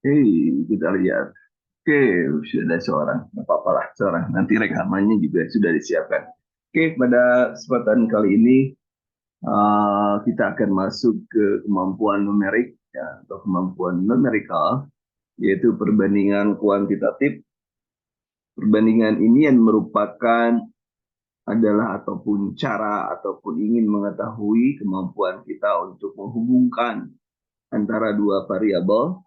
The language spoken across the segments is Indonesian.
Kita lihat. Oke, sudah ada seorang. Nggak apa-apa lah, seorang. Nanti rekamannya juga sudah disiapkan. Oke, pada kesempatan kali ini kita akan masuk ke kemampuan numerik ya, atau kemampuan numerikal, yaitu perbandingan kuantitatif. Perbandingan ini yang merupakan adalah ataupun cara ataupun ingin mengetahui kemampuan kita untuk menghubungkan antara dua variabel.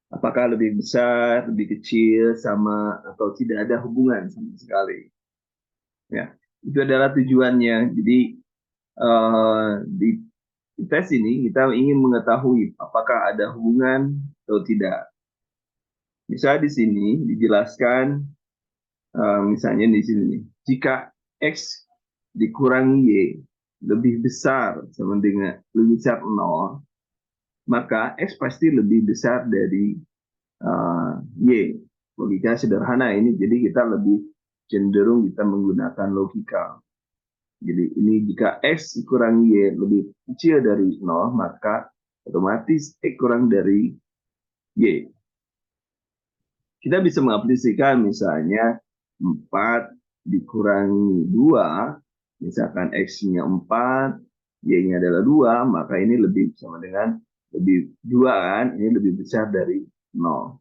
Apakah lebih besar, lebih kecil, sama, atau tidak ada hubungan sama sekali. Ya, itu adalah tujuannya. Jadi di tes ini kita ingin mengetahui apakah ada hubungan atau tidak. Misalnya di sini dijelaskan, misalnya di sini, jika X dikurangi Y lebih besar sama dengan lebih besar 0, maka X pasti lebih besar dari Y. Logika sederhana ini, jadi kita lebih cenderung kita menggunakan logika. Jadi ini jika X kurang Y lebih kecil dari 0, maka otomatis X kurang dari Y. Kita bisa mengaplikasikan misalnya 4 dikurangi 2, misalkan X-nya 4, Y-nya adalah 2, maka ini lebih sama dengan lebih 2 kan, ini lebih besar dari 0.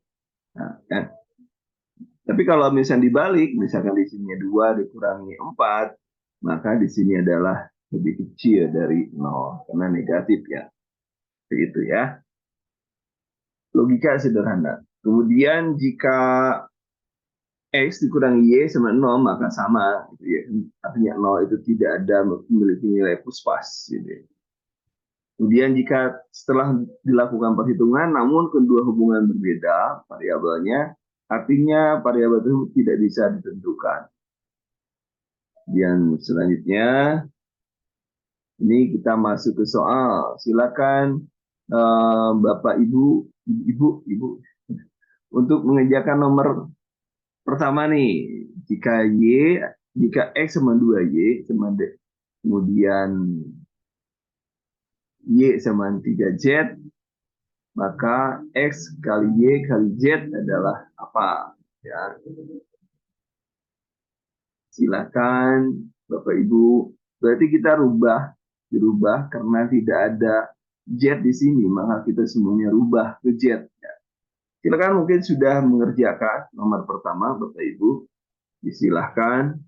Nah, kan? Tapi kalau misalnya dibalik, misalkan di sini 2 dikurangi 4, maka di sini adalah lebih kecil dari 0, karena negatif ya. Begitu ya. Logika sederhana. Kemudian jika X dikurangi Y sama 0, maka sama. Gitu ya. Artinya 0 itu tidak ada memiliki nilai puspas. Gitu. Kemudian jika setelah dilakukan perhitungan, namun kedua hubungan berbeda variabelnya, artinya variabel itu tidak bisa ditentukan. Dan selanjutnya, ini kita masuk ke soal. Silakan Bapak Ibu untuk mengerjakan nomor pertama nih. Jika X sama 2Y sama D, kemudian Y sama 3Z, maka X kali Y kali Z adalah apa? Ya, silakan Bapak Ibu. Berarti kita dirubah karena tidak ada Z di sini, maka kita semuanya rubah ke Z. Ya. Silakan mungkin sudah mengerjakan nomor pertama, Bapak Ibu. Disilahkan.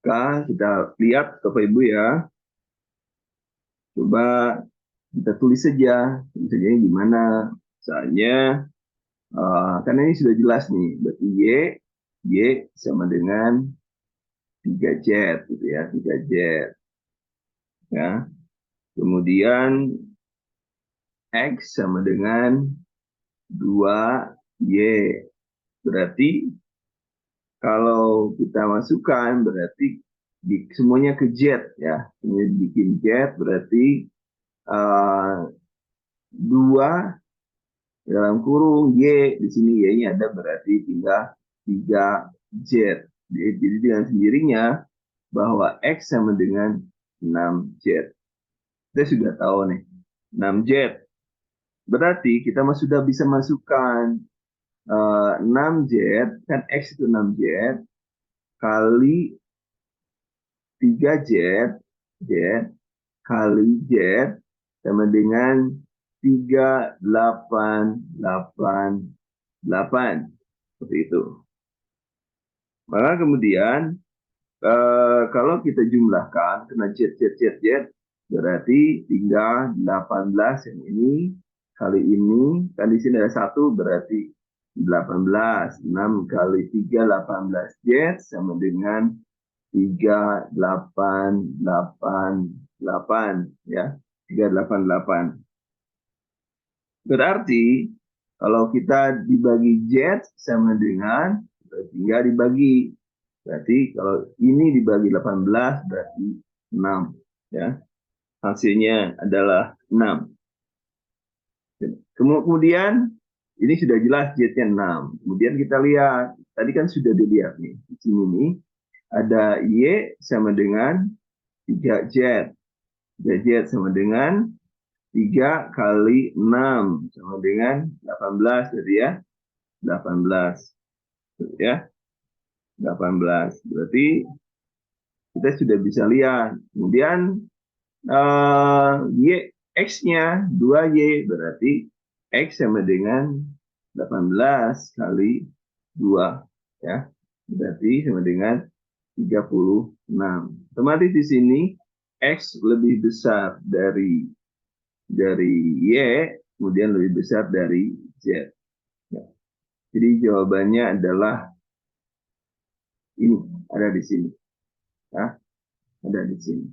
Kita lihat Bapak Ibu ya. Coba kita tulis saja. Tulis saja gimana. Misalnya, karena ini sudah jelas nih. Berarti Y sama dengan 3Z. Gitu ya, 3Z. Ya. Kemudian X sama dengan 2Y. Berarti kalau kita masukkan berarti semuanya ke Z ya. Semuanya bikin Z berarti 2 dalam kurung Y, di sini Y-nya ada berarti tinggal 3Z. Jadi dengan sendirinya bahwa X sama dengan 6Z. Kita sudah tahu nih, 6Z. Berarti kita sudah bisa masukkan 6Z, kan X itu 6Z, kali 3Z, Z, kali Z, sama dengan 3888. Seperti itu. Maka kemudian kalau kita jumlahkan kena Z, berarti tinggal 18 yang ini kali ini, kan di sini ada 1 berarti 18. 6 kali 3 18 Z sama dengan 3888 ya. 388. Berarti kalau kita dibagi Z sama dengan tinggal dibagi. Berarti kalau ini dibagi 18 berarti 6 ya. Hasilnya adalah 6. Kemudian Ini sudah jelas Z-nya 6. Kemudian kita lihat, tadi kan sudah dilihat nih, di sini nih, ada Y sama dengan 3Z. 3Z sama dengan 3 kali 6 sama dengan 18 berarti ya. 18 ya. 18. Berarti kita sudah bisa lihat. Kemudian Y X-nya 2Y berarti X sama dengan 18 kali 2 ya. Berarti sama dengan 36. Otomatis di sini X lebih besar dari Y, kemudian lebih besar dari Z. Ya. Jadi jawabannya adalah ini, ada di sini. Ya, ada di sini.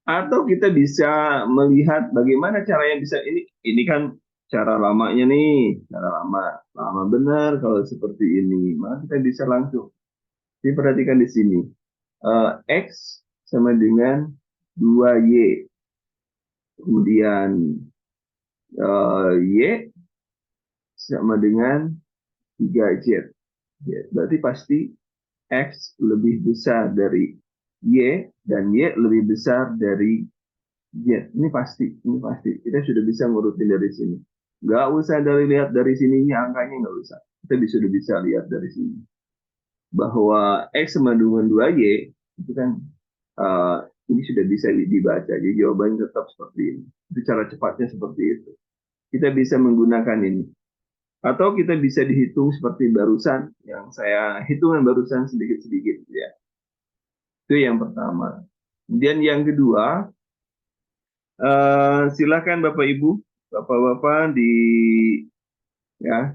Atau kita bisa melihat bagaimana caranya bisa ini kan cara lamanya nih, cara lama benar kalau seperti ini. Maka kita bisa langsung. Diperhatikan di sini. X sama dengan 2Y. Kemudian Y sama dengan 3Z. Ya, berarti pasti X lebih besar dari Y dan Y lebih besar dari Z. Ini pasti, ini pasti. Kita sudah bisa ngurutin dari sini. Nggak usah lihat dari sininya angkanya, nggak usah. Kita sudah bisa lihat dari sini. Bahwa X sama dengan 2Y, itu kan ini sudah bisa dibaca. Jadi jawabannya tetap seperti ini. Itu cara cepatnya seperti itu. Kita bisa menggunakan ini. Atau kita bisa dihitung seperti barusan, yang saya hitungan barusan sedikit-sedikit. Ya. Itu yang pertama. Kemudian yang kedua, silakan Bapak Ibu, Bapak-bapak ya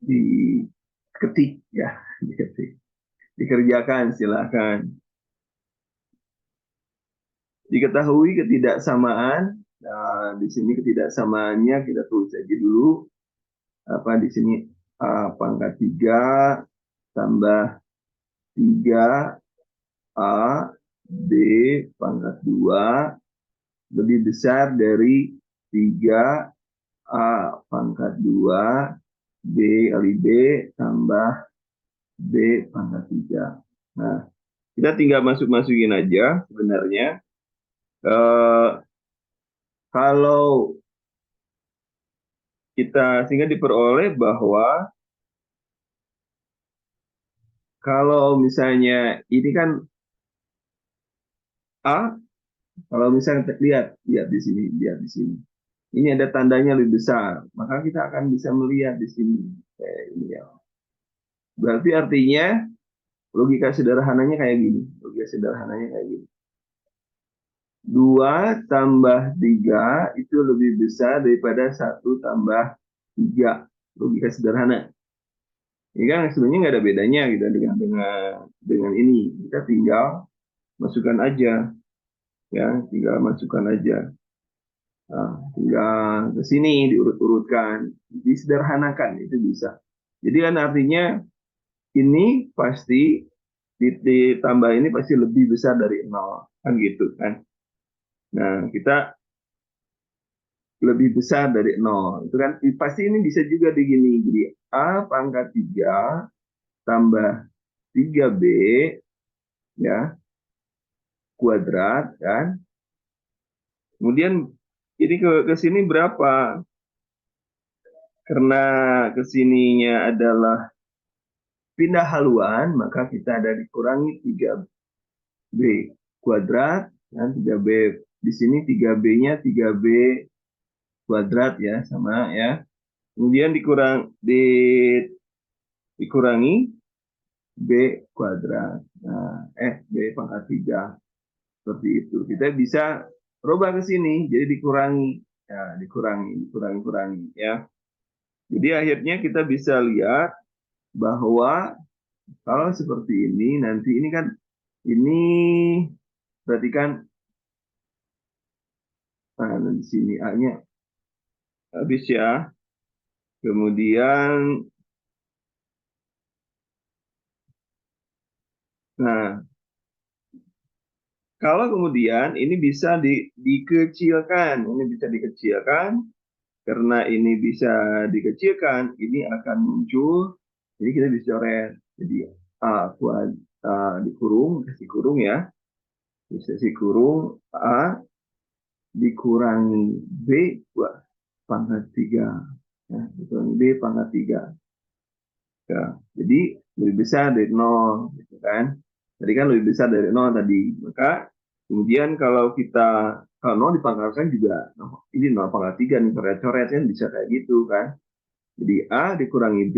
diketik ya, diketik. Dikerjakan silakan. Diketahui ketidaksamaan. Nah, di sini ketidaksamaannya kita tulis aja dulu. Apa di sini A pangkat 3 tambah 3 A B pangkat 2 lebih besar dari 3 A pangkat 2 B kali B tambah B pangkat 3. Nah, kita tinggal masuk-masukin aja sebenarnya. Kalau kita sehingga diperoleh bahwa kalau misalnya ini kan A, kalau misalnya lihat di sini, lihat di sini. Ini ada tandanya lebih besar, maka kita akan bisa melihat di sini. Ini ya. Berarti artinya logika sederhananya kayak gini. Logika sederhananya kayak gini. 2 tambah 3 itu lebih besar daripada 1 tambah 3. Logika sederhana. Ini kan sebenarnya nggak ada bedanya gitu dengan ini. Kita tinggal masukkan aja, ya, tinggal masukkan aja. Nah, tinggal ke sini diurut-urutkan, disederhanakan itu bisa. Jadi kan artinya ini pasti ditambah ini pasti lebih besar dari 0 kan gitu kan. Nah, kita lebih besar dari 0. Itu kan pasti ini bisa juga digini. Jadi A pangkat 3 tambah 3B ya kuadrat kan. Kemudian ini ke sini berapa? Karena kesininya adalah pindah haluan, maka kita ada dikurangi 3B kuadrat, dan 3B di sini 3B-nya 3B kuadrat ya, sama ya. Kemudian dikurangi B kuadrat. Nah, B pangkat 3. Seperti itu. Kita bisa rubah ke sini, jadi dikurangi. Ya, dikurangi, ya. Jadi akhirnya kita bisa lihat bahwa kalau seperti ini, nanti ini kan, ini berarti kan, nah, di sini A-nya habis ya. Kemudian, nah, kalau kemudian ini bisa dikecilkan, ini bisa dikecilkan, karena ini bisa dikecilkan, ini akan muncul. Jadi kita bisa coret. Jadi A dikurung, kasih kurung ya. Bisa kurung A dikurangi B pangkat 3. Ya, dikurangi B pangkat 3. Ya, jadi lebih besar dari 0, gitu kan. Tadi kan lebih besar dari 0 tadi. Maka kemudian kalau 0 dipangkalkan juga, ini 0 pangkat 3 nih, coret-coret kan bisa kayak gitu kan. Jadi A dikurangi B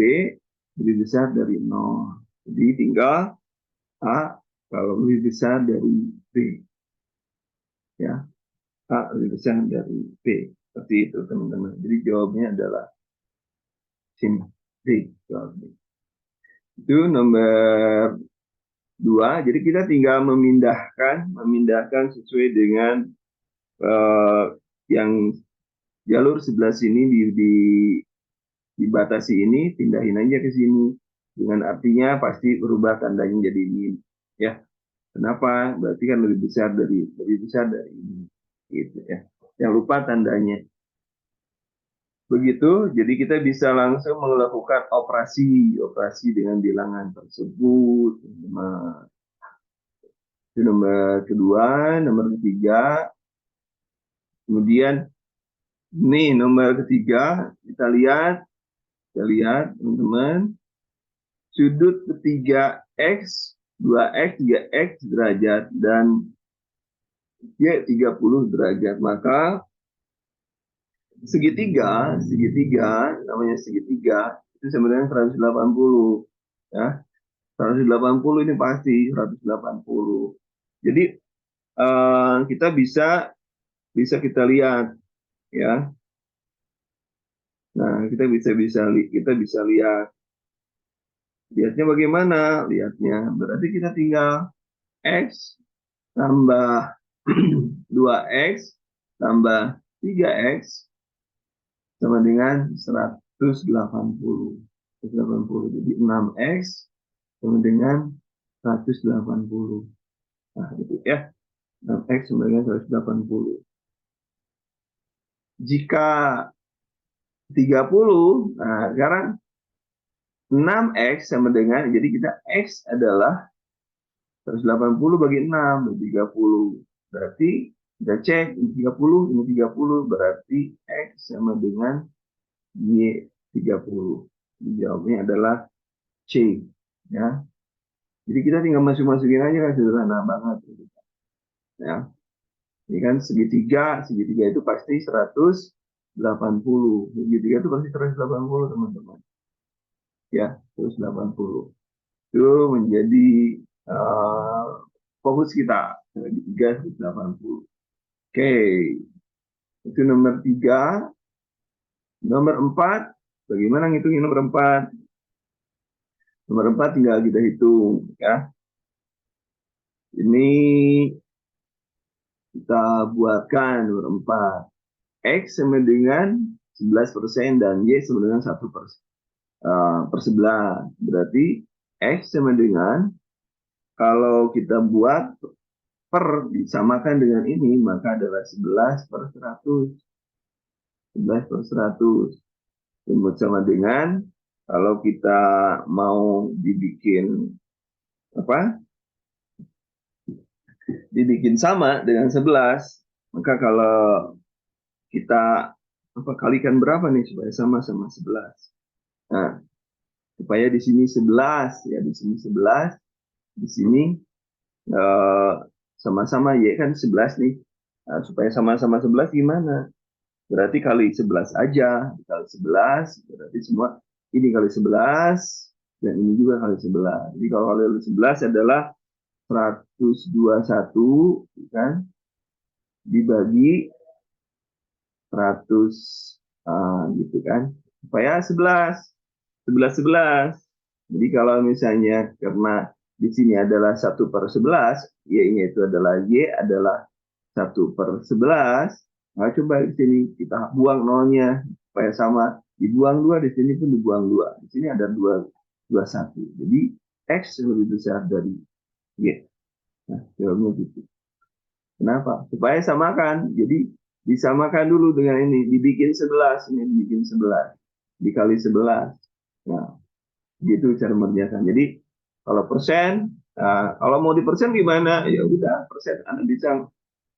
lebih besar dari 0. Jadi tinggal A kalau lebih besar dari B. Ya, A lebih besar dari B. Seperti itu teman-teman. Jadi jawabnya adalah sim B. Jawabnya. Itu nomor 2. Jadi kita tinggal memindahkan sesuai dengan yang jalur sebelah sini dibatasi ini, pindahin aja ke sini. Dengan artinya pasti berubah tandanya jadi ini. Ya, kenapa? Berarti kan lebih besar dari ini. Gitu ya. Jangan lupa tandanya. Begitu, jadi kita bisa langsung melakukan operasi dengan bilangan tersebut. Itu nomor kedua, nomor ketiga. Kemudian nih nomor ketiga, kita lihat teman-teman, sudut ketiga X, 2X, 3X derajat, dan Y 30 derajat. Maka segitiga, namanya segitiga, itu sebenarnya 180. Ya, 180 ini pasti 180. Jadi kita bisa kita lihat ya. Nah, kita bisa lihatnya bagaimana? Lihatnya berarti kita tinggal X tambah 2X tambah 3X sama dengan 180. 180. Jadi 6X sama dengan 180. Nah, itu ya. 6X sama dengan 180. Jika 30, nah sekarang 6X sama dengan, jadi kita X adalah 180 bagi 6, 30. Berarti kita cek, ini 30, ini 30, berarti X sama dengan Y 30. Jawabnya adalah C. Ya. Jadi kita tinggal masukin aja kan, sederhana banget. Ya. Ini kan segitiga itu pasti 180. Segitiga itu pasti 180 teman-teman. Ya, 180. Itu menjadi fokus kita. Segitiga 180. Oke, itu nomor 3. Nomor 4, bagaimana ngitungin nomor 4? Nomor 4 tinggal kita hitung. Ya. Ini kita buatkan nomor 4. X sama dengan 11% dan Y sama dengan 1% per 11. Berarti X sama dengan, kalau kita buat disamakan dengan ini, maka adalah 11 per 100. 11 per 100. Kemudian sama dengan, kalau kita mau dibikin sama dengan 11, maka kalau kita kalikan berapa nih supaya sama 11. Nah, supaya di sini 11 ya, di sini 11, di sini sama-sama Y kan 11 nih. Nah, supaya sama-sama 11 gimana? Berarti kali 11 aja, kali 11 berarti semua ini kali 11 dan ini juga kali 11. Jadi kalau kali 11 adalah 121 kan dibagi 100 gitu kan. Supaya 11 11 11. Jadi kalau misalnya karena di sini adalah 1/11, Y-nya itu adalah Y adalah 1/11. Nah, coba di sini kita buang nolnya supaya sama. Dibuang 2, di sini pun dibuang 2. Di sini ada 21. Jadi X lebih besar dari Y. Nah, jawabnya gitu. Kenapa? Supaya samakan. Jadi disamakan dulu dengan ini, dibikin 11, ini dibikin 11, dikali 11. Nah, gitu cara mengerjakan. Jadi, kalau persen, kalau mau di persen gimana? Ya udah, persen Anda bisa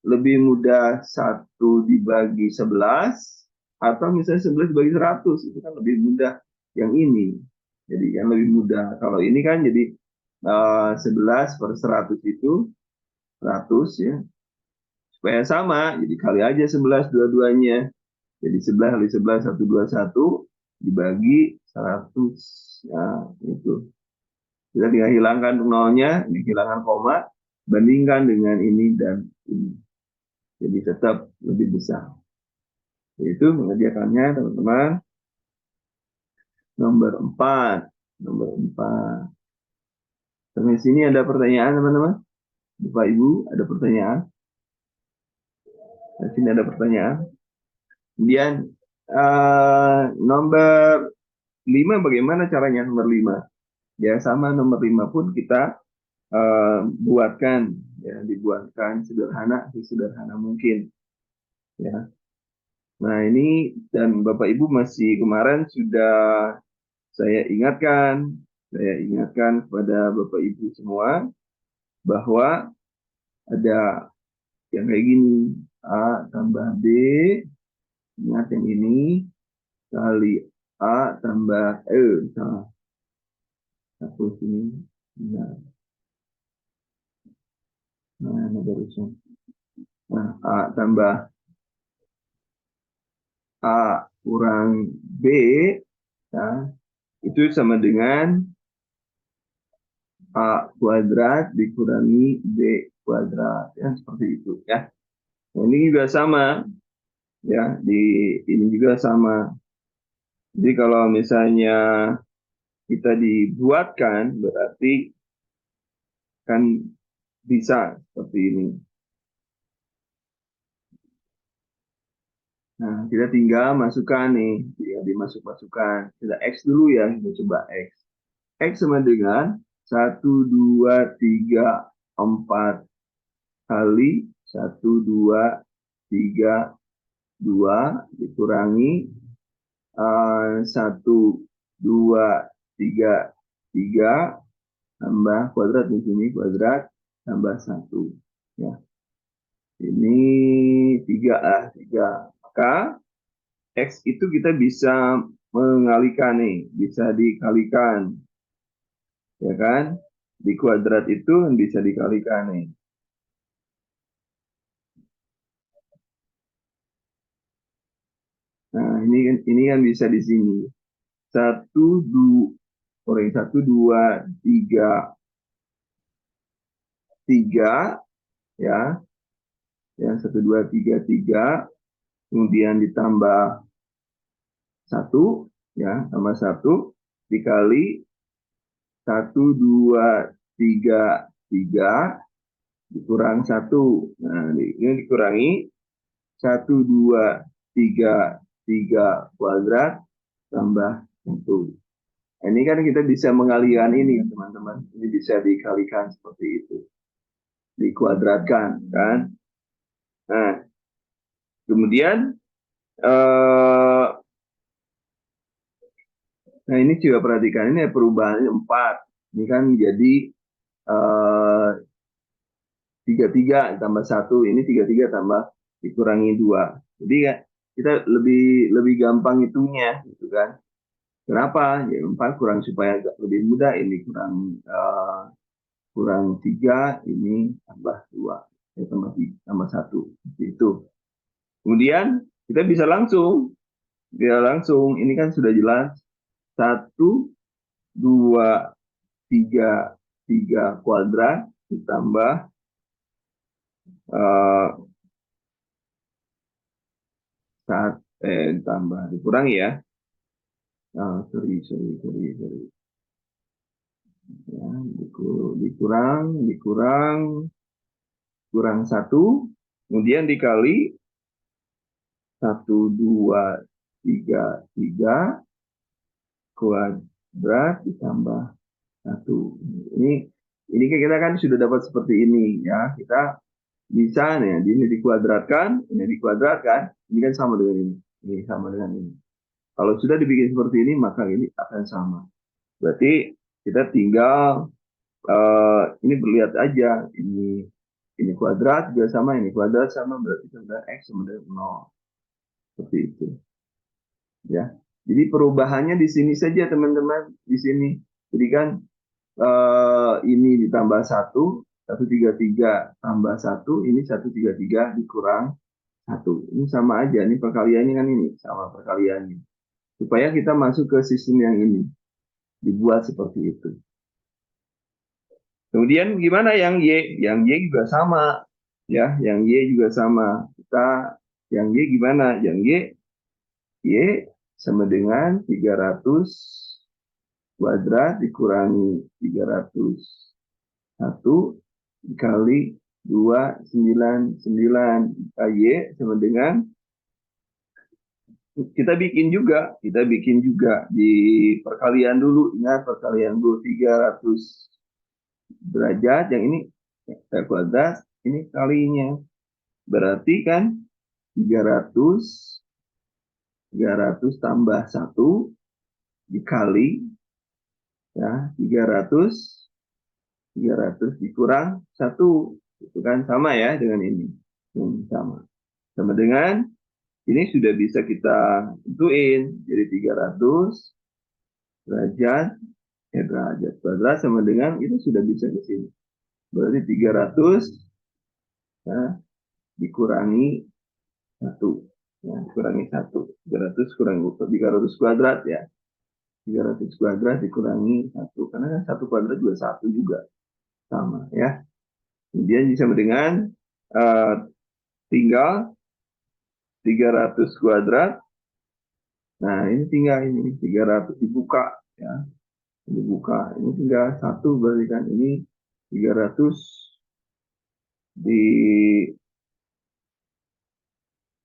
lebih mudah 1 dibagi 11, atau misalnya 11 dibagi 100, itu kan lebih mudah yang ini. Jadi yang lebih mudah. Kalau ini kan jadi 11 per 100 itu 100 ya. Supaya sama, jadi kali aja 11 dua-duanya. Jadi 11 kali 11, 121 dibagi 100. Nah, itu. Kita tinggal hilangkan nolnya, dihilangkan koma, bandingkan dengan ini dan ini. Jadi tetap lebih besar. Itu mengerjakannya, teman-teman. Nomor 4. Nomor 4. Sampai sini ada pertanyaan, teman-teman? Bapak Ibu, ada pertanyaan? Di sini ada pertanyaan. Kemudian nomor 5 bagaimana caranya nomor 5? Ya sama nomor 5 pun kita buatkan, ya dibuatkan sederhana mungkin. Ya. Nah ini dan Bapak Ibu masih kemarin sudah saya ingatkan kepada Bapak Ibu semua bahwa ada yang kayak gini, A tambah B, ingat yang ini, kali A tambah salah, hapus ini, nah barusan, nah A tambah A kurang B, nah, itu sama dengan A kuadrat dikurangi B kuadrat, ya seperti itu ya. Nah, ini juga sama, ya ini juga sama. Jadi kalau misalnya kita dibuatkan berarti kan bisa seperti ini. Nah, kita tinggal masukkan nih, ya, dimasuk-masukkan. Kita X dulu ya, kita coba X. X sama dengan 1, 2, 3, 4 kali 1, 2, 3, 2 dikurangi 1, 2, 3, 3 tambah kuadrat di sini, kuadrat tambah 1. Ya. Ini 3. Maka X itu kita bisa mengalikan nih, bisa dikalikan. Ya kan? Di kuadrat itu bisa dikalikan nih. Nah, ini kan bisa di sini. 1, 2, 3 ya. Ya, 1, 2, 3, 3. Kemudian ditambah 1 ya, tambah 1 dikali 1, 2, 3, 3 dikurang 1. Nah, ini dikurangi 1, 2, 3, 3 kuadrat tambah 1. Nah, ini kan kita bisa mengalihkan ini, teman-teman. Ini bisa dikalikan seperti itu. Dikuadratkan, kan? Nah, kemudian nah ini juga perhatikan, ini perubahannya 4. Ini kan jadi 33 tambah 1, ini 33 tambah dikurangi 2. Jadi ya kita lebih gampang hitungnya gitu kan. Kenapa? Ya 4 kurang supaya agak lebih mudah, ini kurang 3, ini tambah 2. Ya, tambah 1. Seperti itu. Kemudian kita bisa langsung, ini kan sudah jelas 1, 2, 3 kuadrat ditambah tambah dikurangi ya. Sorry. Ya, kurang 1, kemudian dikali 1, 2, 3 kuadrat ditambah 1. Ini kita kan sudah dapat seperti ini ya. Kita Bisa nih, ini dikuadratkan, ini dikuadratkan, ini kan sama dengan ini sama dengan ini. Kalau sudah dibikin seperti ini, maka ini akan sama. Berarti kita tinggal ini berlihat aja, ini kuadrat juga sama, ini kuadrat sama, berarti sudah x sama dengan 0. Seperti itu. Ya. Jadi perubahannya di sini saja teman-teman, di sini. Jadi kan ini ditambah 133 tambah 1, ini 133 dikurang 1. Ini sama aja, ini perkaliannya kan ini, sama perkaliannya. Supaya kita masuk ke sistem yang ini, dibuat seperti itu. Kemudian gimana yang Y? Yang Y juga sama. Ya, yang Y juga sama. Yang Y gimana? Yang Y sama dengan 300 kuadrat dikurangi 301 dikali 299. Y sama dengan kita bikin juga di perkalian dulu. Ingat perkalian dulu 300 derajat, yang ini kuadrat, ini kalinya. Berarti kan 300 tambah 1 dikali ya 300 dikurang 1. Itu kan sama ya dengan ini. Sama dengan ini sudah bisa kita tentuin. Jadi 300 derajat derajat kuadrat sama dengan itu sudah bisa ke sini. Berarti 300 ya, dikurangi 1. Ya, kurangi 1. 300 kurangi 300 kuadrat ya. 300 kuadrat dikurangi 1. Karena kan 1 kuadrat juga 1 juga. Sama ya. Kemudian sama dengan tinggal 300 kuadrat. Nah, ini tinggal ini 300 dibuka ya. Dibuka. Ini tinggal 1 berarti kan ini 300 di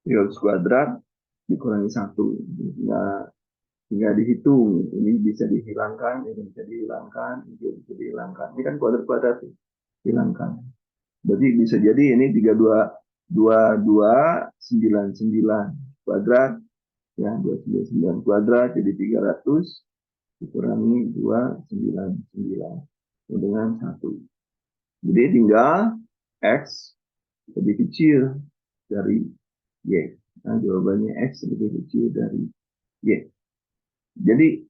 300 kuadrat dikurangi 1. Tinggal dihitung, ini bisa dihilangkan, ini bisa dihilangkan, ini bisa dihilangkan. Ini kan kuadrat-kuadrat hilangkan. Berarti bisa jadi ini 2299 kuadrat ya, 299 kuadrat jadi 300 dikurangi 299 dengan 1. Jadi tinggal X lebih kecil dari Y. Nah, jawabannya X lebih kecil dari Y. Jadi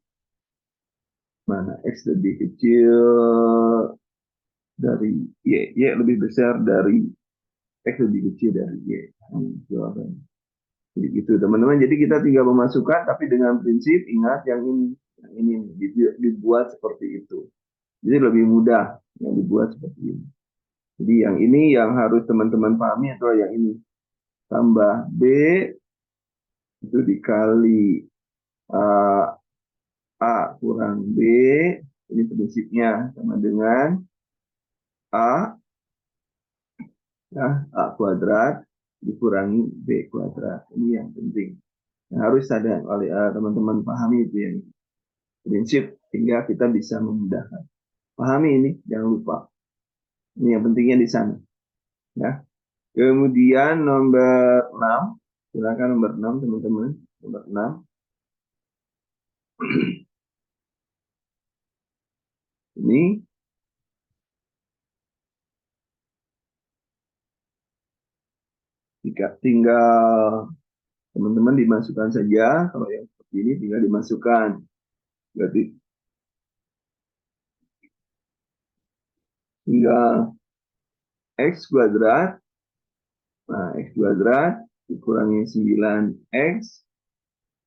mana X lebih kecil dari Y. Y lebih besar dari X lebih kecil dari Y. Jawabannya. Jadi gitu teman-teman. Jadi kita tinggal memasukkan tapi dengan prinsip ingat yang ini dibuat seperti itu. Jadi lebih mudah yang dibuat seperti ini. Jadi yang ini yang harus teman-teman pahami adalah yang ini. Tambah B itu dikali A kurang B. Ini prinsipnya sama dengan A ya, A kuadrat dikurangi B kuadrat. Ini yang penting. Yang harus ada oleh teman-teman pahami itu yang prinsip sehingga kita bisa memudahkan. Pahami ini, jangan lupa. Ini yang pentingnya di sana. Ya. Kemudian nomor 6. Silakan nomor 6 teman-teman. Nomor 6. Ini jika tinggal teman-teman dimasukkan saja. Kalau yang seperti ini tinggal dimasukkan. Berarti tinggal X kuadrat. Nah, X kuadrat dikurangi 9X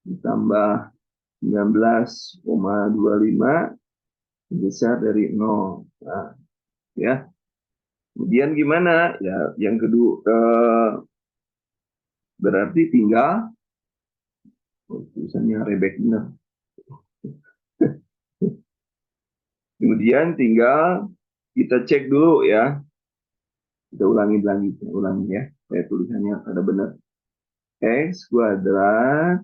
ditambah 19,25 besar dari 0. Nah, ya. Kemudian gimana? Ya, yang kedua berarti tinggal tulisannya rebek benar. Kemudian tinggal kita cek dulu ya. Kita ulangi ya. Supaya tulisannya ada benar. X kuadrat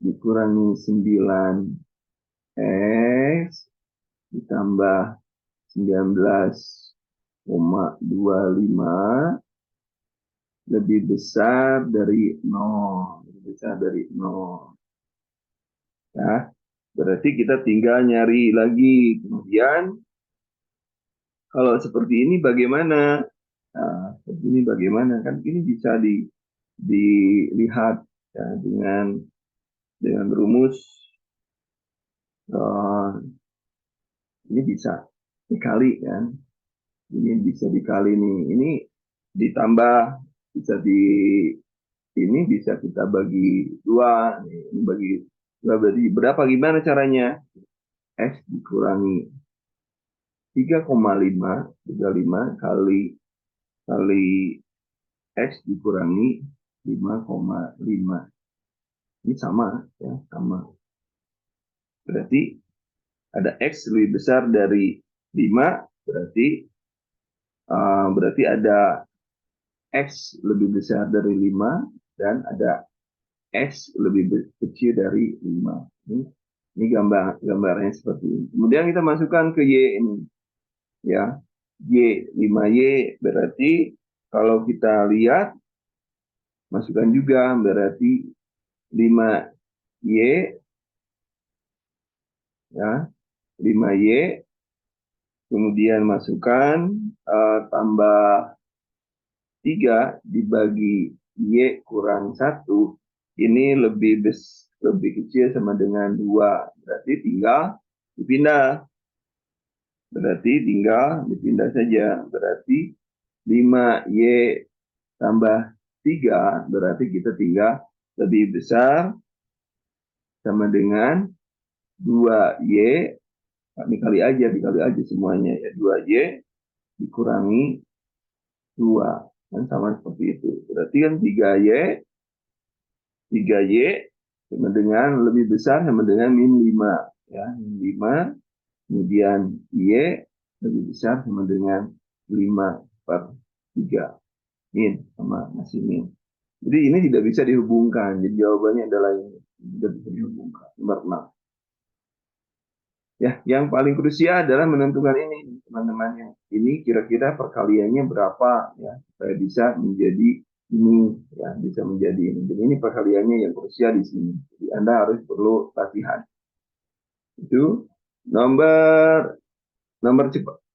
dikurangi 9X ditambah 19 0,25 lebih besar dari 0. Lebih besar dari 0. Ya, berarti kita tinggal nyari lagi. Kemudian, kalau seperti ini bagaimana? Nah, seperti ini bagaimana? Kan ini bisa dilihat ya, dengan rumus. Ini bisa dikali kan? Ini bisa dikali nih. Ini ditambah, bisa ini bisa kita bagi dua. Ini bagi dua, berarti berapa? Gimana caranya? X dikurangi 3,5 kali X dikurangi 5,5. Ini sama ya, sama. Berarti ada X lebih besar dari 5, berarti ada X lebih besar dari 5 dan ada X lebih kecil dari 5. Ini gambarnya seperti ini. Kemudian kita masukkan ke Y ini. Ya, Y, 5Y berarti kalau kita lihat, masukkan juga berarti 5Y, ya, 5Y, kemudian masukkan tambah 3 dibagi Y kurang 1, ini lebih kecil sama dengan 2. Berarti tinggal dipindah. Saja. Berarti 5Y tambah 3, berarti kita tinggal lebih besar sama dengan 2Y. Dikali aja semuanya ya. 2Y dikurangi 2. Kan sama seperti itu. Berarti kan 3Y sama dengan lebih besar sama dengan min 5. Ya, min 5. Kemudian Y lebih besar sama dengan 5/3. Min sama masih min. Jadi ini tidak bisa dihubungkan. Jadi jawabannya adalah ini. Tidak bisa dihubungkan. Nomor 6. Ya, yang paling krusial adalah menentukan ini, teman-teman. Ini kira-kira perkaliannya berapa ya, supaya bisa menjadi ini, ya, bisa menjadi ini. Jadi ini perkaliannya yang krusial di sini. Jadi Anda harus perlu latihan. Itu nomor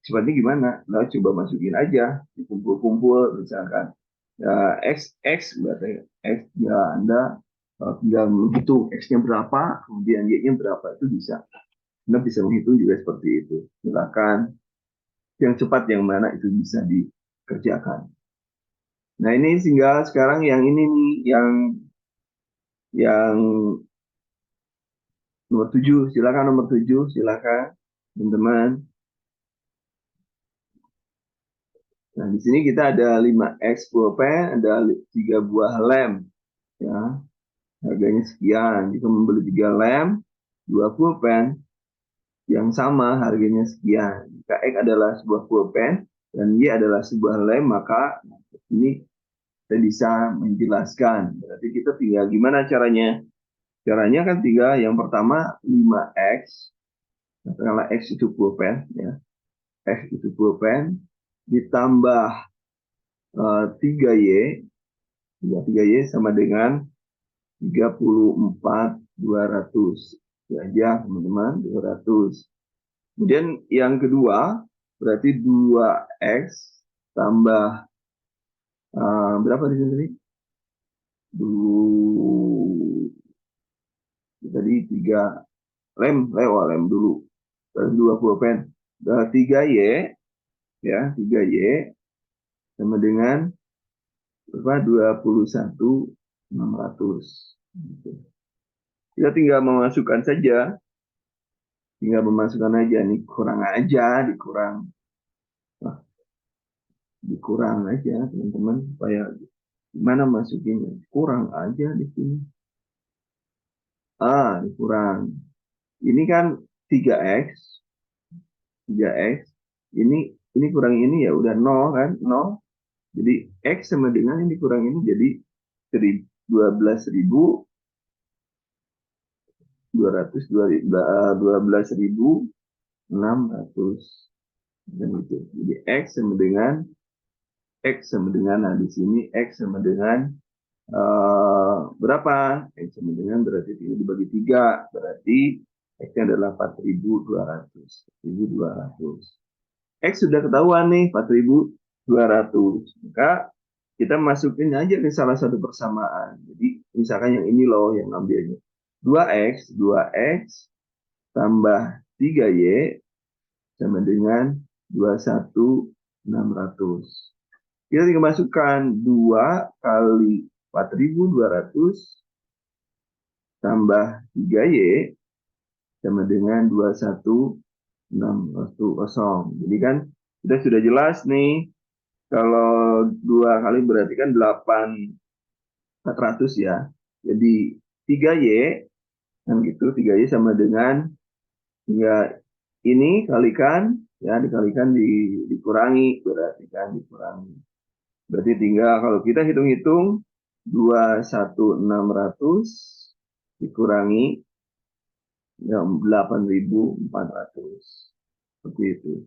cepatnya gimana? Nah, coba masukin aja, dikumpul-kumpul misalkan. Ya, X berarti X ya Anda tinggal menghitung X-nya berapa, kemudian Y-nya berapa, itu bisa. Anda bisa menghitung juga seperti itu. Silakan. Yang cepat yang mana itu bisa dikerjakan. Nah, ini tinggal sekarang yang ini nih, yang nomor 7. Silakan nomor 7, silakan teman-teman. Nah, di sini kita ada 5X pulpen, ada 3 buah lem. Ya, harganya sekian. Jika membeli 3 lem, 2 pulpen, yang sama harganya sekian. Jika X adalah sebuah pulpen dan Y adalah sebuah lem, maka ini kita bisa menjelaskan. Berarti kita tinggal gimana caranya? Caranya kan tinggal yang pertama 5X, katakanlah X itu pulpen, ya. X itu pulpen, ditambah 3Y, 3Y sama dengan 34.200. Ya aja teman-teman, 200. Kemudian yang kedua, berarti 2X tambah berapa di sini? Tadi 3 lem dulu. Terus 2 pulpen. 3Y, ya, 3Y sama dengan berapa? 21.600. Kita tinggal memasukkan saja. Tinggal memasukkan aja. Nih kurang aja, dikurang aja teman-teman, supaya gimana masukinnya, kurang aja di sini, dikurang. Ini kan 3X ini kurang ini ya udah 0 kan, 0. Jadi X sama dengan ini kurang ini jadi 12.600. Dan itu. Jadi X sama dengan, nah di sini X sama dengan berapa? X sama dengan berarti ini dibagi 3. Berarti X-nya adalah 4.200. 4.200. X sudah ketahuan nih, 4.200. Maka kita masukin aja ke salah satu persamaan. Jadi misalkan yang ini loh yang ambilnya. 2X tambah 3Y sama dengan 21.600. Kita tinggal masukkan 2 kali 4.200 tambah 3Y sama dengan 21.600. Jadi kan kita sudah jelas nih, kalau 2 kali berarti kan 8.400 ya. Jadi 3Y kan gitu, 3Y sama dengan ya ini kalikan ya, dikalikan dikurangi, berarti kan dikurangi. Berarti tinggal kalau kita hitung-hitung 21.600 dikurangi ya 8.400. Seperti itu.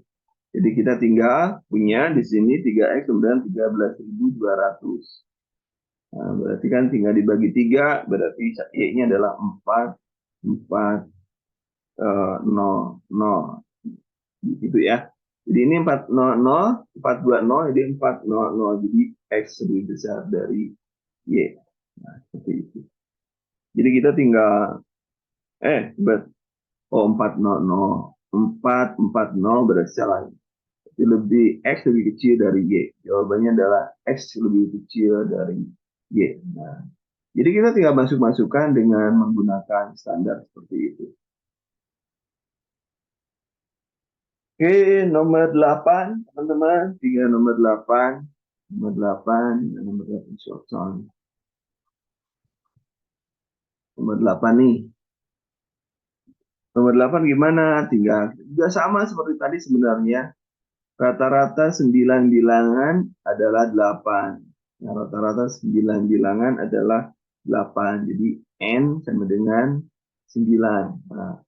Jadi kita tinggal punya di sini 3X kemudian 13.200. Nah, berarti kan tinggal dibagi 3, berarti Y-nya adalah 4, 4, 0, 0. Gitu ya. Jadi ini 400, 420, jadi 400. Jadi X lebih besar dari Y. Nah, seperti itu. Jadi kita tinggal, oh 400. 440 berarti salah. Lebih X lebih kecil dari Y. Jawabannya adalah X lebih kecil dari Y. Nah, jadi kita tinggal masuk-masukkan dengan menggunakan standar seperti itu. Oke, nomor 8, teman-teman. Tinggal nomor 8. Nomor 8, nomor 8 short sound. Nomor 8 nih. Nomor 8 gimana? Tinggal juga sama seperti tadi sebenarnya. Rata-rata 9 bilangan adalah 8. Nah, rata-rata 9 bilangan adalah 8. Jadi N sama dengan 9. Nah,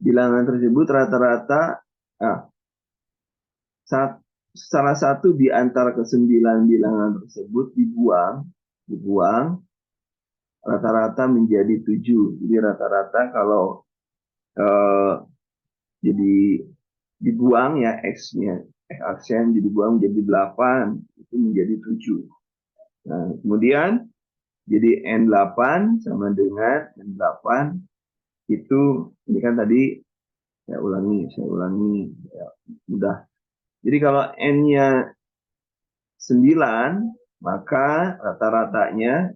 bilangan tersebut rata-rata salah satu di antara ke-9 bilangan tersebut dibuang rata-rata menjadi 7. Jadi rata-rata kalau jadi dibuang ya X-nya, aksen dibuang menjadi 8, itu menjadi 7. Nah, kemudian jadi N8 sama dengan N8 itu, ini kan tadi saya ulangi ya, mudah. Jadi kalau N-nya 9, maka rata-ratanya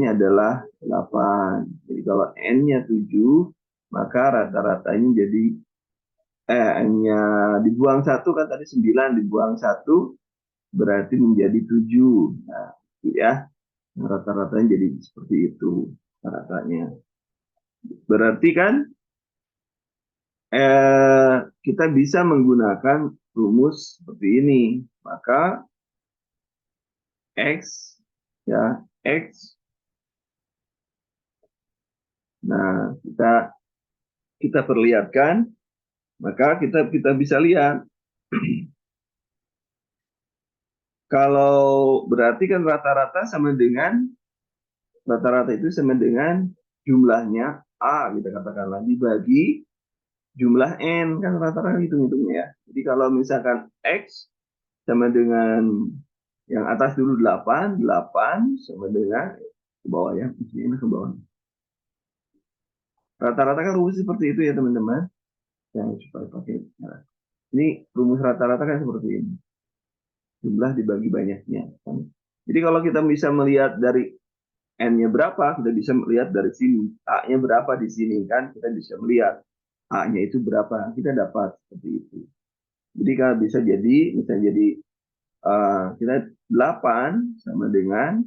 adalah 8. Jadi kalau N-nya 7, maka rata-ratanya jadi N-nya dibuang 1 kan tadi 9, dibuang 1 berarti menjadi 7. Nah, ya. Rata-ratanya jadi seperti itu ratanya. Berarti kan kita bisa menggunakan rumus seperti ini. Maka X ya, X. Nah, kita perlihatkan, maka kita bisa lihat kalau berarti kan rata-rata itu sama dengan jumlahnya A, kita katakanlah dibagi jumlah N, kan rata-rata hitung-hitungnya ya. Jadi kalau misalkan X sama dengan yang atas dulu 8 sama dengan ke bawah ya, ini ke bawah. Rata-rata kan rumus seperti itu ya teman-teman. Yang supaya pakai. Nah, ini rumus rata-rata kan seperti ini. Jumlah dibagi banyaknya. Jadi kalau kita bisa melihat dari N-nya berapa, kita bisa melihat dari sini. A-nya berapa di sini kan, kita bisa melihat A-nya itu berapa, kita dapat seperti itu. Jadi kalau bisa jadi, kita 8 sama dengan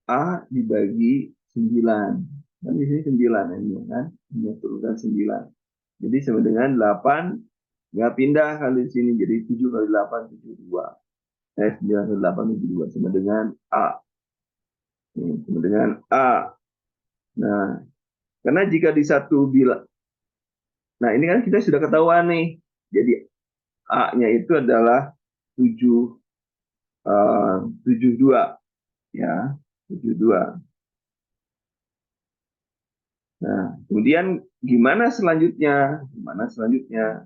A dibagi 9. Kan di sini 9 ini kan, ini turunkan 9. Jadi sama dengan 8, nggak pindah kali di sini, jadi 7 kali 8, 72. 9 kali 8, 72 sama dengan A. Ini, sama dengan A. Nah, karena jika di satu Nah, ini kan kita sudah ketahuan nih. Jadi A-nya itu adalah 7, 72 ya, 72. Nah, kemudian gimana selanjutnya? Gimana selanjutnya?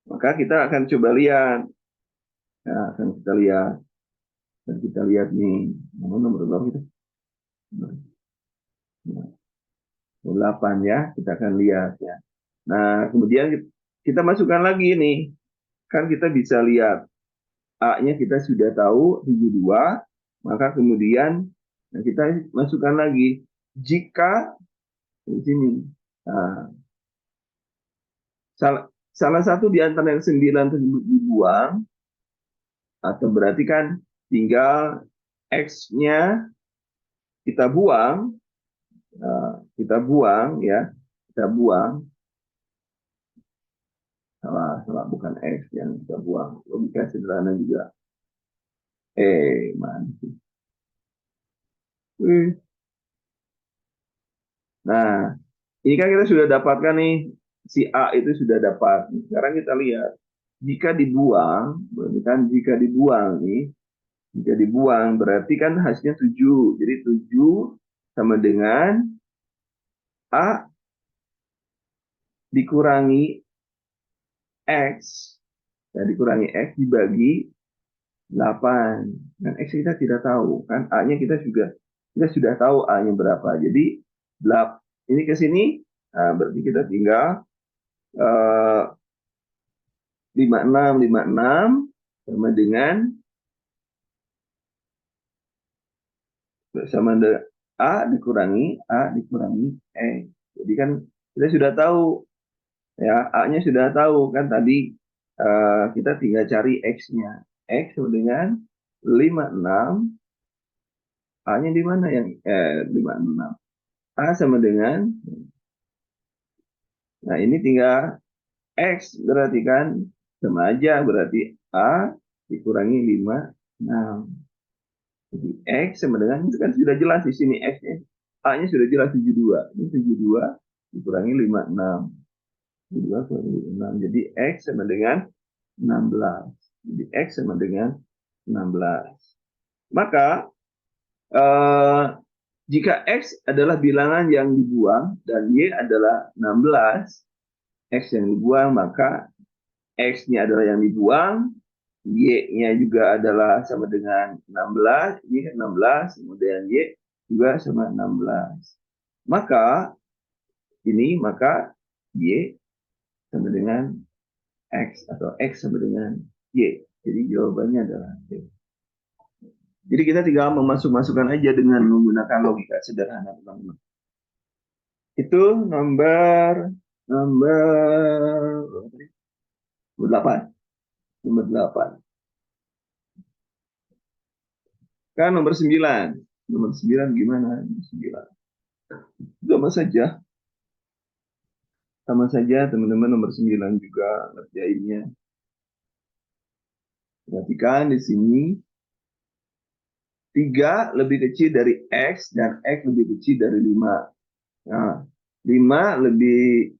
Maka kita akan coba lihat. Ya, akan kita lihat. Dan kita lihat nih, nomor berapa kita? Nomor 8 ya, kita akan lihat ya. Nah, kemudian kita masukkan lagi nih. Kan kita bisa lihat A-nya kita sudah tahu 72, maka kemudian nah, kita masukkan lagi jika di sini. Nah, salah satu di antara yang 9 tersebut dibuang, atau berarti kan tinggal X-nya kita buang, kita buang ya, kita buang, salah bukan X yang kita buang, logika sederhana juga. Mana sih? Nah, ini kan kita sudah dapatkan nih, si A itu sudah dapat. Sekarang kita lihat, jika dibuang, berarti kan jika dibuang nih, jika dibuang berarti kan hasilnya 7. Jadi 7 sama dengan A dikurangi X, ya, dikurangi X dibagi 8. Dan X kita tidak tahu, kan A-nya kita sudah tahu A-nya berapa. Jadi, ini ke sini, nah, berarti kita tinggal 56 sama dengan A dikurangi X. Jadi kan kita sudah tahu ya, A-nya sudah tahu kan tadi, kita tinggal cari X-nya. X sama dengan 56, A-nya di mana yang 56? A sama dengan, nah ini tinggal X berarti kan sama aja, berarti A dikurangi 56. Jadi X sama dengan, itu kan sudah jelas di sini X-nya. A-nya sudah jelas 72. Ini 72 dikurangi 56. 72 kurangi 6. Jadi X sama dengan 16. Jadi X sama dengan 16. Maka jika X adalah bilangan yang dibuang dan Y adalah 16, X yang dibuang, maka X-nya adalah yang dibuang, Y-nya juga adalah sama dengan 16, ini 16, kemudian Y juga sama 16. Maka Y sama dengan X, atau X sama dengan Y. Jadi jawabannya adalah Y. Jadi kita tinggal memasukkan aja dengan menggunakan logika sederhana, teman-teman. Itu nomor 8. Nomor 8. Kan nomor 9. Nomor 9 gimana? Nomor 9. Sama saja. Sama saja, teman-teman, nomor 9 juga ngerjainnya. Perhatikan di sini 3 lebih kecil dari X dan X lebih kecil dari 5. Nah, 5 lebih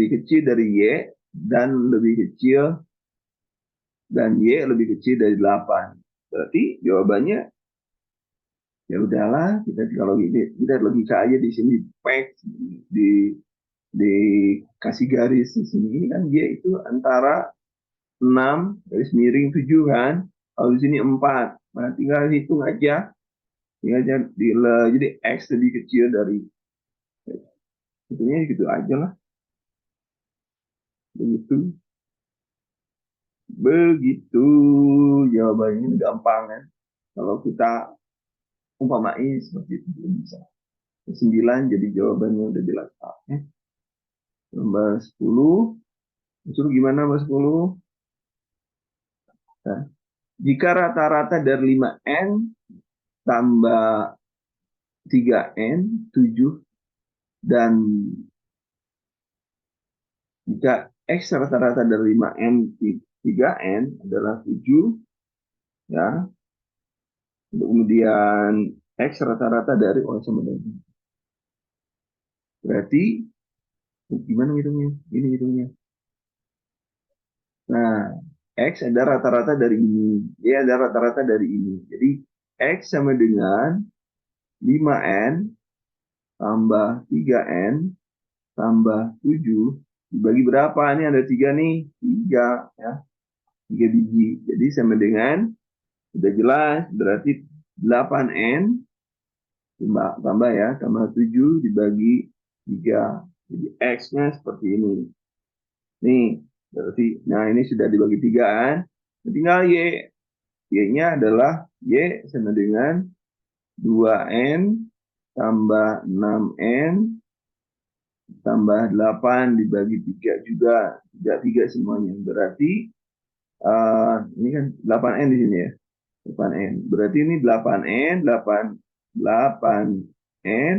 kecil dari Y dan Y lebih kecil dari 8. Berarti jawabannya ya udahlah, kalau kita logika aja di sini, di dikasih garis di sini. Ini kan Y itu antara 6 garis miring 7 kan. Kalau di sini 4. Nah, tinggal hitung aja. Jadi X lebih kecil dari, hitungnya gitu aja lah. Begitu jawabannya gampang kan. Kalau kita umpamain seperti itu belum bisa. 9 jadi jawabannya udah jelas. Ya. Nomor 10. Disuruh gimana nomor 10? Nah, jika rata-rata dari 5N tambah 3N, 7, dan jika X rata-rata dari 5N, 3N adalah 7, ya. Kemudian X rata-rata dari sama dengan. Berarti Gimana ngitungnya? Ini ngitungnya. Nah, X ada rata-rata dari ini. Y ada rata-rata dari ini. Jadi, X sama dengan 5N tambah 3N tambah 7 dibagi berapa? Ini ada 3 nih. 3 ya. 3 biji. Jadi sama dengan, sudah jelas, berarti 8N tambah ya, tambah 7 dibagi 3. Jadi X-nya seperti ini. Nih, berarti, nah ini sudah dibagi 3 kan. Tinggal Y. Y-nya adalah Y sama dengan 2N tambah 6N tambah 8 dibagi 3 juga. 3 semuanya. Berarti, ini kan 8N di sini ya. 8N. Berarti ini 8N, 8N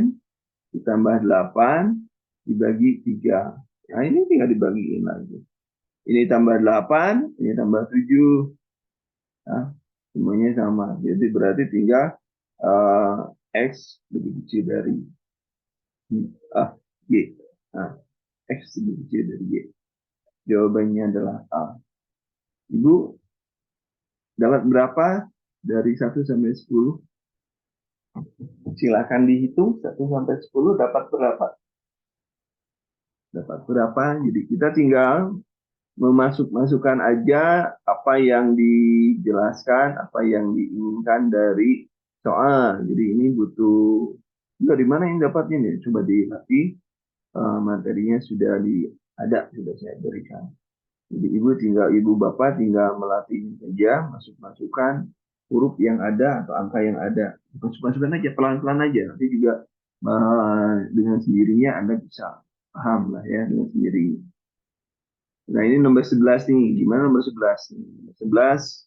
ditambah 8 dibagi 3. Nah, ini tinggal dibagiin lagi. Ini tambah 8, ini tambah 7. Nah, semuanya sama. Jadi berarti tinggal X lebih kecil dari Y. Nah, X lebih kecil dari Y. Jawabannya adalah A. Ibu dapat berapa dari 1 sampai 10? Silakan dihitung 1 sampai 10 dapat berapa? Dapat berapa? Jadi kita tinggal masukkan aja apa yang dijelaskan, apa yang diinginkan dari soal. Jadi ini butuh, dari mana yang dapatnya nih? Coba dilatih, materinya sudah sudah saya berikan. Jadi ibu bapak tinggal melatih saja, masukkan huruf yang ada atau angka yang ada. Masukkan aja pelan-pelan aja. Nanti juga dengan sendirinya Anda bisa paham lah ya dengan sendirinya. Nah, ini nomor 11 nih. Gimana nomor 11? Nomor 11.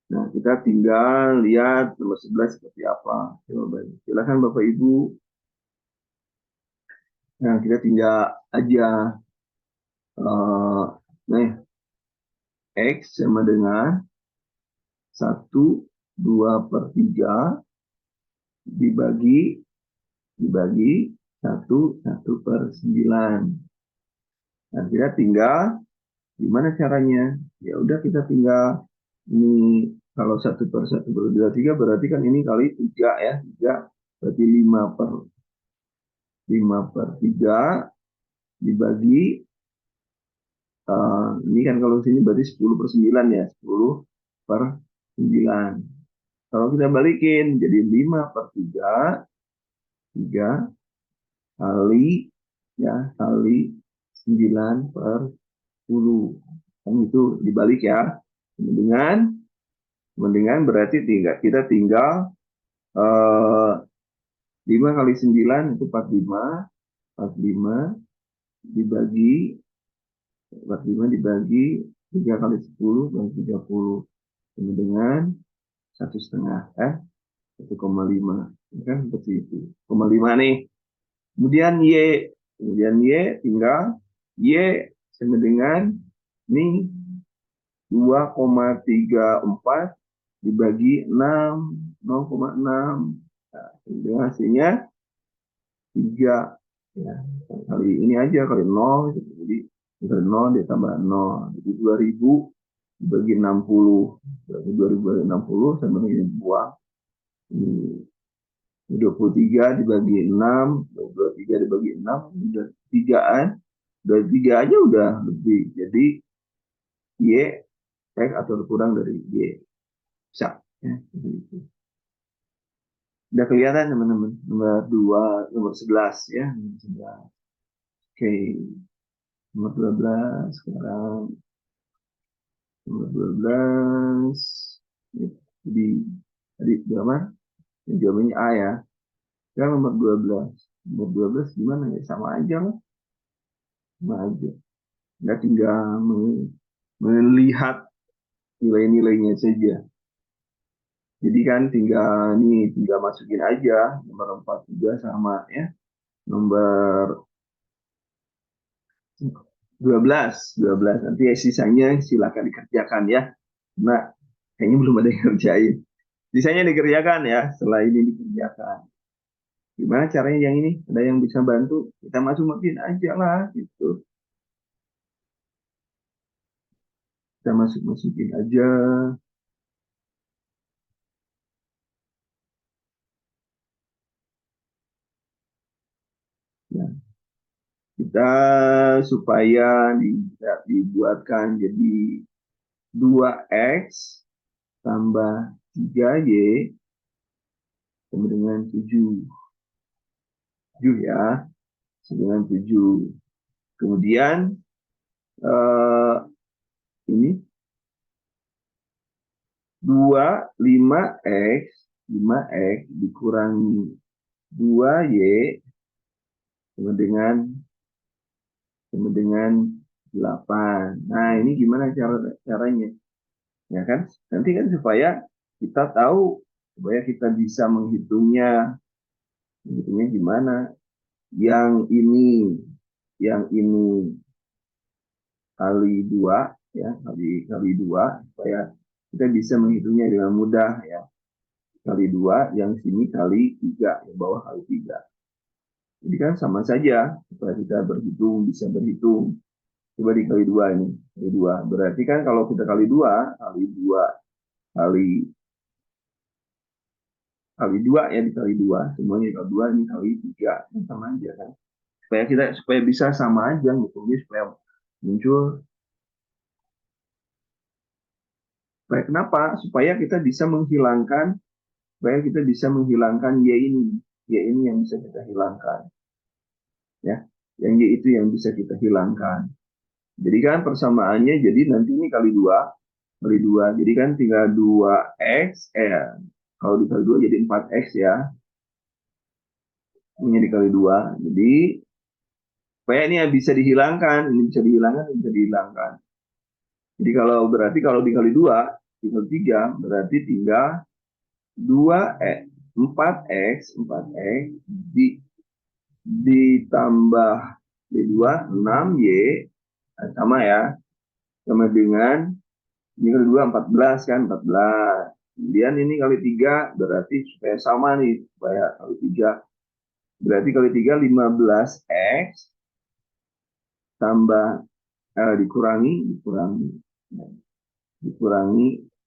Nah, kita tinggal lihat nomor 11 seperti apa jawabannya. Silakan Bapak Ibu. Nah, kita tinggal aja nih, X sama dengan 1/2/3 dibagi 1/9. Nah, kita tinggal gimana caranya? Ya udah, kita tinggal ini, kalau 1/1/3 berarti kan ini kali 3 ya. 3 berarti 5/3 dibagi, ini kan kalau sini berarti 10/9 ya. 10/9. Kalau kita balikin jadi 5/3, 3 kali ya, kali 9/10. Kan itu dibalik ya. Dengan berarti kita tinggal 5 kali 9 itu 45. 45 dibagi 3 kali 10 dan 30 sama dengan 1,5 1,5 kan seperti itu. 1,5 nih. Kemudian Y tinggal Y sama dengan ini 2,34 dibagi 6, 0,6. Nah, dengan hasilnya 3 ya. Kali ini aja, kali 0, jadi 0 ditambah 0, jadi 2000 dibagi 60. Berarti 2060 sama dengan buang. Ini 23 dibagi 6, 23 dibagi 6, udah 3-an. Udah 3 aja udah lebih. Jadi Y X atau kurang dari Y. Bisa. Ya, udah kelihatan teman-teman. Nomor 11 ya. Nomor 11. Oke. Nomor 12 sekarang. Nomor 12. Jadi tadi berapa? Jawabannya A ya. Sekarang nomor 12. Nomor 12 gimana ya? Sama aja lah. Sama aja. Nggak tinggal melihat nilai-nilainya saja. Jadi kan tinggal masukin aja nomor 4 juga sama ya. Nomor 12 nanti sisanya silakan dikerjakan ya. Nah, kayaknya belum ada yang kerjain. Sisanya dikerjakan ya, setelah ini dikerjakan. Gimana caranya yang ini? Ada yang bisa bantu? Kita masukin aja lah, gitu. Kita masukin aja. Ya, kita supaya dibuatkan jadi 2x tambah 3y sama dengan 7. 7 ya, sama dengan 7. Kemudian ini 5x 5x dikurangi 2y sama dengan 8. Nah, ini gimana caranya? Ya kan? Nanti kan supaya kita tahu, supaya kita bisa menghitungnya. Menghitungnya gimana? Yang ini kali 2 ya, kali 2 supaya kita bisa menghitungnya dengan mudah ya. Kali 2, yang sini kali 3, yang bawah kali 3. Jadi kan sama saja, supaya kita bisa berhitung. Coba dikali 2 ini, kali 2. Berarti kan kalau kita kali 2, kali 2 kali kali 2 ya, dikali 2, semuanya dikali 2, ini kali 3. Sama aja kan. Supaya bisa sama aja ngitungnya, supaya muncul. Kenapa? Supaya kita bisa menghilangkan y ini. Y ini yang bisa kita hilangkan. Ya, yang y itu yang bisa kita hilangkan. Jadi kan persamaannya, jadi nanti ini kali 2. Kali 2. Jadi kan tinggal 2x. Kalau dikali 2 jadi 4x ya. Ini dikali 2. Jadi, supaya ini bisa dihilangkan. Ini bisa dihilangkan, ini bisa dihilangkan. Jadi kalau dikali 2, tinggal 3, berarti tinggal 4x ditambah D2 6y sama ya, sama dengan ini kali 2 14 kan, 14. Kemudian ini kali 3 berarti supaya sama nih, supaya kali 3 berarti kali 3 15x tambah dikurangi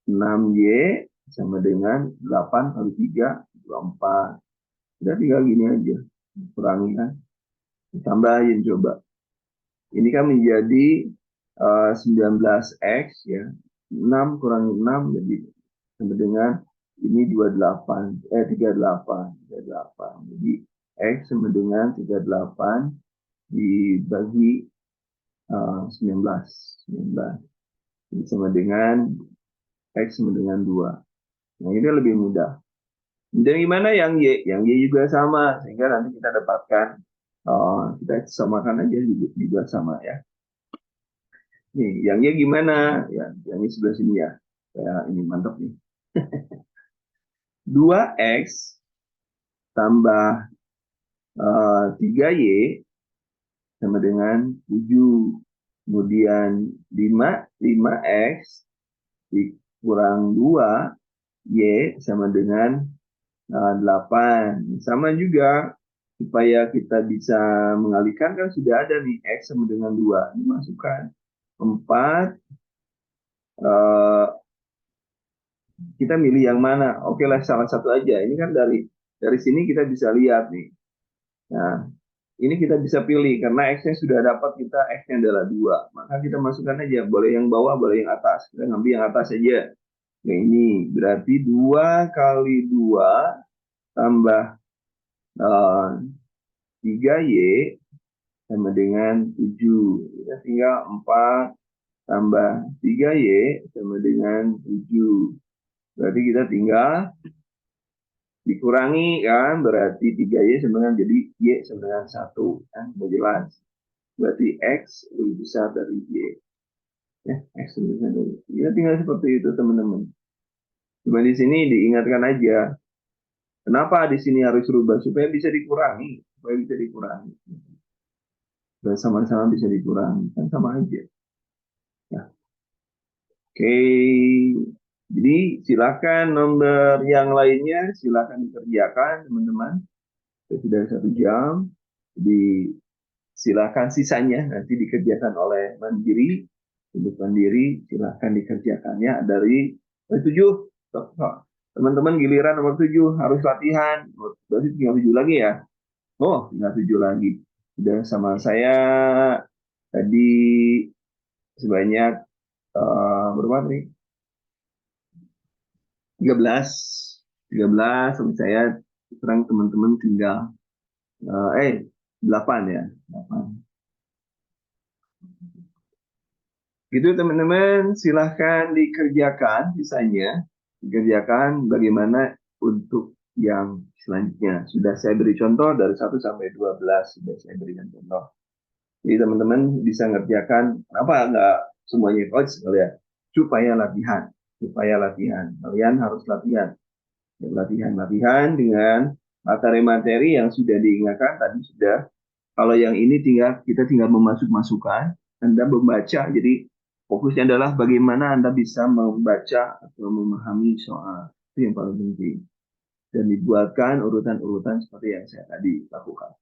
6y sama dengan 8 kali 3 24. Udah tinggal gini aja, kurangi kan, tambahin coba. Ini kan menjadi 19x ya. 6 kurangi 6 jadi sama dengan ini 38. Jadi x sama dengan 38 dibagi 19. Jadi sama dengan x sama dengan 2. Nah, ini lebih mudah. Dan gimana yang y? Yang y juga sama, sehingga nanti kita dapatkan, kita samakan aja juga sama ya. Nih, yang y gimana? Ya, yang y sebelah sini ya. Ini mantap nih. 2x tambah 3y sama dengan 7. Kemudian 5x dikurang 2y sama dengan 8. Sama juga, supaya kita bisa mengalihkan kan sudah ada nih x sama dengan 2. Dimasukkan 4. Kita milih yang mana? Oke lah, salah satu aja. Ini kan dari sini kita bisa lihat nih. Nah, ini kita bisa pilih karena x-nya sudah dapat, kita x-nya adalah 2. Maka kita masukkan aja, boleh yang bawah, boleh yang atas. Kita ngambil yang atas aja. Nah, ini berarti 2 kali 2 tambah 3y sama dengan 7. Kita tinggal 4 tambah 3y sama dengan 7. Berarti kita tinggal dikurangi kan, berarti 3y sama dengan, jadi y sama dengan 1 kan, sudah jelas. Berarti x lebih besar dari y ya, x lebih besar dari y. Ya, tinggal seperti itu teman-teman. Cuma di sini diingatkan aja, kenapa di sini harus rubah, supaya bisa dikurangi, dan sama-sama bisa dikurangi kan, sama aja ya. Oke, jadi silakan nomor yang lainnya silakan dikerjakan teman-teman. sudah 1 jam. Jadi silakan sisanya nanti dikerjakan oleh mandiri. Untuk mandiri silakan dikerjakannya dari 7. Teman-teman giliran nomor 7 harus latihan. Berarti tinggal 7 lagi ya. Oh, tinggal 7 lagi. Sudah sama saya tadi sebanyak berapa nih? 13. 13 sama saya sekarang teman-teman tinggal 8 ya. 8. Gitu teman-teman, silahkan dikerjakan sisanya. Dikerjakan bagaimana untuk yang selanjutnya. Sudah saya beri contoh dari 1 sampai 12, sudah saya berikan contoh. Jadi teman-teman bisa ngerjakan, kenapa nggak semuanya coach kalian? Supaya latihan. Supaya latihan. Kalian harus latihan. Latihan-latihan dengan materi-materi yang sudah diingatkan tadi sudah. Kalau yang ini kita tinggal memasuk-masukkan, Anda membaca. Jadi fokusnya adalah bagaimana Anda bisa membaca atau memahami soal. Itu yang paling penting. Dan dibuatkan urutan-urutan seperti yang saya tadi lakukan.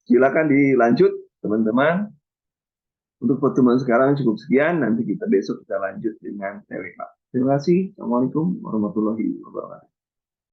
Silakan dilanjut, teman-teman. Untuk pertemuan sekarang cukup sekian. Nanti kita besok kita lanjut dengan TWK. Terima kasih. Assalamualaikum warahmatullahi wabarakatuh.